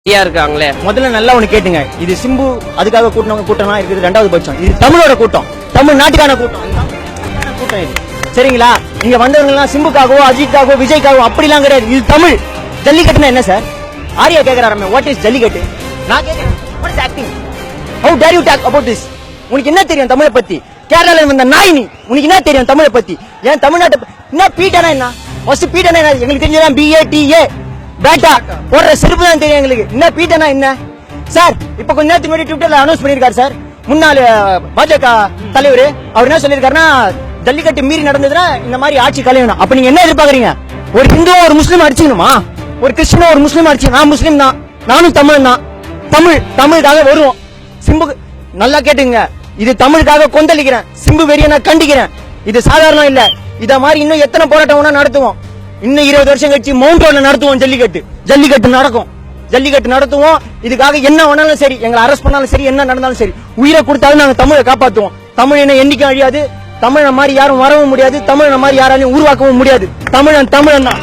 இருக்காங்களே. முதல்ல நல்லா ஒண்ணு கேட்டுங்க, இது சிம்பு அதுக்காக கூட்டணவங்க கூட்டம்லாம் இருக்குது ரெண்டாவது பட்சம். இது தமிழோட கூட்டம், தமிழ் நாட்டுக்கான கூட்டம் கூட்டம் இது. சரிங்களா? இங்க வந்தவங்க எல்லாம் சிம்புக்காகவோ அஜித்காகவோ விஜய்க்காகவோ அப்படிலாம் கிடையாது. இது தமிழ். ஜல்லிக்கட்டுனா என்ன சார்? ஆரியா கேக்குறாரு, வாட் இஸ் ஜல்லிக்கட்டு? நான் கேக்குறேன், what is acting? How dare you talk about this? உனக்கு என்ன தெரியும் தமிழை பத்தி? கேரளால வந்த நாய் நீ, உனக்கு என்ன தெரியும் தமிழை பத்தி? ஏன் தமிழ்நாட்டை என்ன பீட்டனா என்ன? ஃபர்ஸ்ட் பீட்டனா என்ன? எங்களுக்கு தெரிஞ்சதான் BATA பேட்டா போடுற செருப்பு தான் தெரியும் எங்களுக்கு. என்ன பீட்டனா என்ன சார்? இப்ப கொஞ்ச நேரத்துக்கு முன்னாடி ட்விட்டர்ல அனௌன்ஸ் பண்ணிருக்காரு சார், முன்னாள் பாஜக தலைவர். அவர் என்ன சொல்லிருக்காருன்னா, ஜல்லிக்கட்டு மீறி நடந்ததுன்னா இந்த மாதிரி ஆட்சி கலையணும். அப்ப நீங்க என்ன எதிர்பார்க்கறீங்க? ஒரு ஹிந்துவோ ஒரு முஸ்லீம் அடிச்சுக்கணுமா? ஒரு கிறிஸ்டினோ ஒரு முஸ்லீம் அடிச்சு? நான் முஸ்லீம் தான், நானும் தமிழ் தான். தமிழுக்காக வருவோம். சிம்பு நல்லா கேட்டுங்க, இது தமிழுக்காக கொந்தளிக்கிறேன். சிம்பு வெறிய நான் கண்டிக்கிறேன். இது சாதாரணம் இல்ல. இத மாதிரி இன்னும் எத்தனை போராட்டம் நடத்துவோம். இன்னும் 20 வருஷம் கழிச்சு மவுண்ட் ரோட்ல நடத்துவோம் ஜல்லிக்கட்டு நடக்கும். ஜல்லிக்கட்டு நடத்துவோம். இதுக்காக என்ன வேணாலும் சரி, எங்களை அரெஸ்ட் பண்ணாலும் சரி, என்ன நடந்தாலும் சரி, உயிரை கொடுத்தாலும் நாங்க தமிழை காப்பாத்துவோம். தமிழ் என்ன என்னைக்கும் அழியாது. தமிழ மாதிரி யாரும் வரவும் முடியாது. தமிழ மாதிரி யாராலையும் உருவாக்கவும் முடியாது. தமிழன் தான்.